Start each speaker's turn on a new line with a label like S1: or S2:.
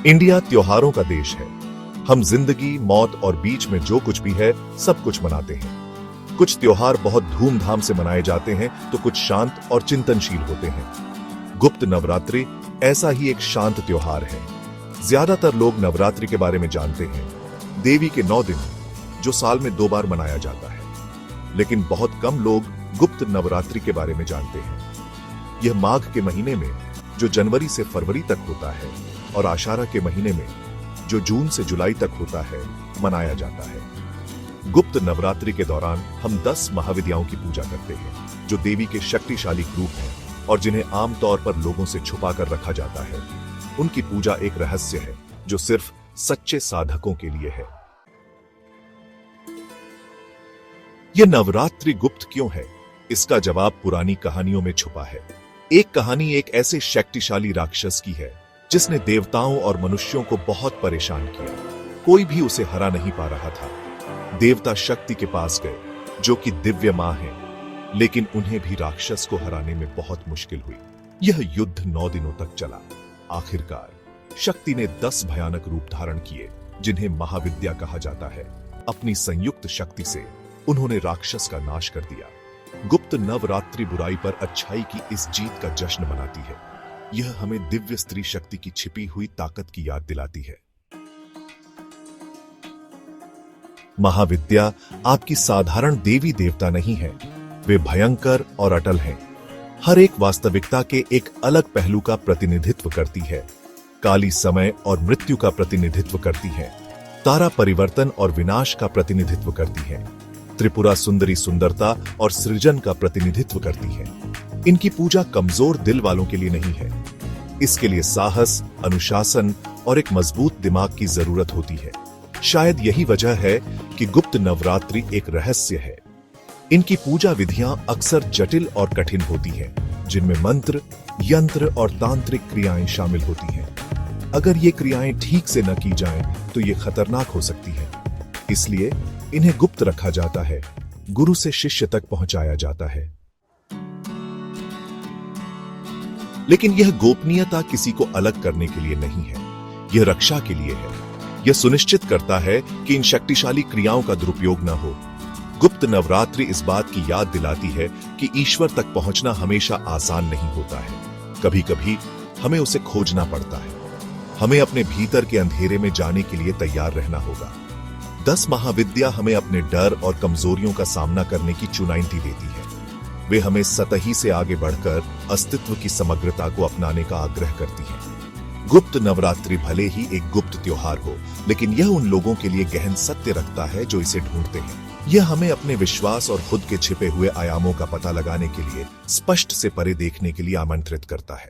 S1: India त्योहारों का देश है। हम जिंदगी, मौत और बीच में जो कुछ भी है सब कुछ मनाते हैं। कुछ त्योहार बहुत धूमधाम से मनाए जाते हैं तो कुछ शांत और चिंतनशील होते हैं। गुप्त नवरात्रि ऐसा ही एक शांत त्योहार है। ज्यादातर लोग नवरात्रि के बारे में जानते हैं, देवी के 9 दिन जो साल में 2 बार मनाया जाता है। लेकिन बहुत कम लोग गुप्त नवरात्रि के बारे में जानते हैं। यह माघ के महीने में जो जनवरी से फरवरी तक होता है और आषाढ़ के महीने में जो जून से जुलाई तक होता है मनाया जाता है। गुप्त नवरात्रि के दौरान हम 10 महाविद्याओं की पूजा करते हैं जो देवी के शक्तिशाली रूप हैं और जिन्हें आमतौर पर लोगों से छुपा कर रखा जाता है। उनकी पूजा एक रहस्य है जो सिर्फ सच्चे साधकों के लिए है। यह नवरात्रि गुप्त क्यों है? इसका जवाब पुरानी कहानियों में छुपा है। एक कहानी एक ऐसे शक्तिशाली राक्षस की है जिसने देवताओं और मनुष्यों को बहुत परेशान किया। कोई भी उसे हरा नहीं पा रहा था। देवता शक्ति के पास गए जो कि दिव्य मां है, लेकिन उन्हें भी राक्षस को हराने में बहुत मुश्किल हुई। यह युद्ध 9 दिनों तक चला। आखिरकार शक्ति ने 10 भयानक रूप धारण किए जिन्हें महाविद्या कहा जाता है। अपनी संयुक्त शक्ति से उन्होंने राक्षस का नाश कर दिया। गुप्त नवरात्रि बुराई पर अच्छाई की इस जीत का जश्न मनाती है। यह हमें दिव्य स्त्री शक्ति की छिपी हुई ताकत की याद दिलाती है। महाविद्या आपकी साधारण देवी देवता नहीं है, वे भयंकर और अटल हैं। हर एक वास्तविकता के एक अलग पहलू का प्रतिनिधित्व करती है। काली समय और मृत्यु का प्रतिनिधित्व करती है। तारा परिवर्तन और विनाश का प्रतिनिधित्व करती है। त्रिपुरा सुंदरी सुंदरता और सृजन का प्रतिनिधित्व करती है। इनकी पूजा कमजोर दिल वालों के लिए नहीं है। इसके लिए साहस, अनुशासन और एक मजबूत दिमाग की जरूरत होती है। शायद यही वजह है कि गुप्त नवरात्रि एक रहस्य है। इनकी पूजा विधियां अक्सर जटिल और कठिन होती हैं, जिनमें मंत्र, यंत्र और तांत्रिक क्रियाएं शामिल होती हैं। अगर ये क्रियाएं ठीक से न की जाएं, तो ये खतरनाक हो सकती हैं। इसलिए इन्हें गुप्त रखा जाता है, गुरु से शिष्य तक पहुंचाया जाता है। लेकिन यह गोपनीयता किसी को अलग करने के लिए नहीं है, यह रक्षा के लिए है। यह सुनिश्चित करता है कि इन शक्तिशाली क्रियाओं का दुरुपयोग न हो। गुप्त नवरात्रि इस बात की याद दिलाती है कि ईश्वर तक पहुंचना हमेशा आसान नहीं होता है। कभी कभी हमें उसे खोजना पड़ता है। हमें अपने भीतर के अंधेरे में जाने के लिए तैयार रहना होगा। 10 महाविद्या हमें अपने डर और कमजोरियों का सामना करने की चुनौती देती है। वे हमें सतही से आगे बढ़कर अस्तित्व की समग्रता को अपनाने का आग्रह करती हैं। गुप्त नवरात्रि भले ही एक गुप्त त्योहार हो, लेकिन यह उन लोगों के लिए गहन सत्य रखता है जो इसे ढूंढते हैं। यह हमें अपने विश्वास और खुद के छिपे हुए आयामों का पता लगाने के लिए स्पष्ट से परे देखने के लिए आमंत्रित करता है।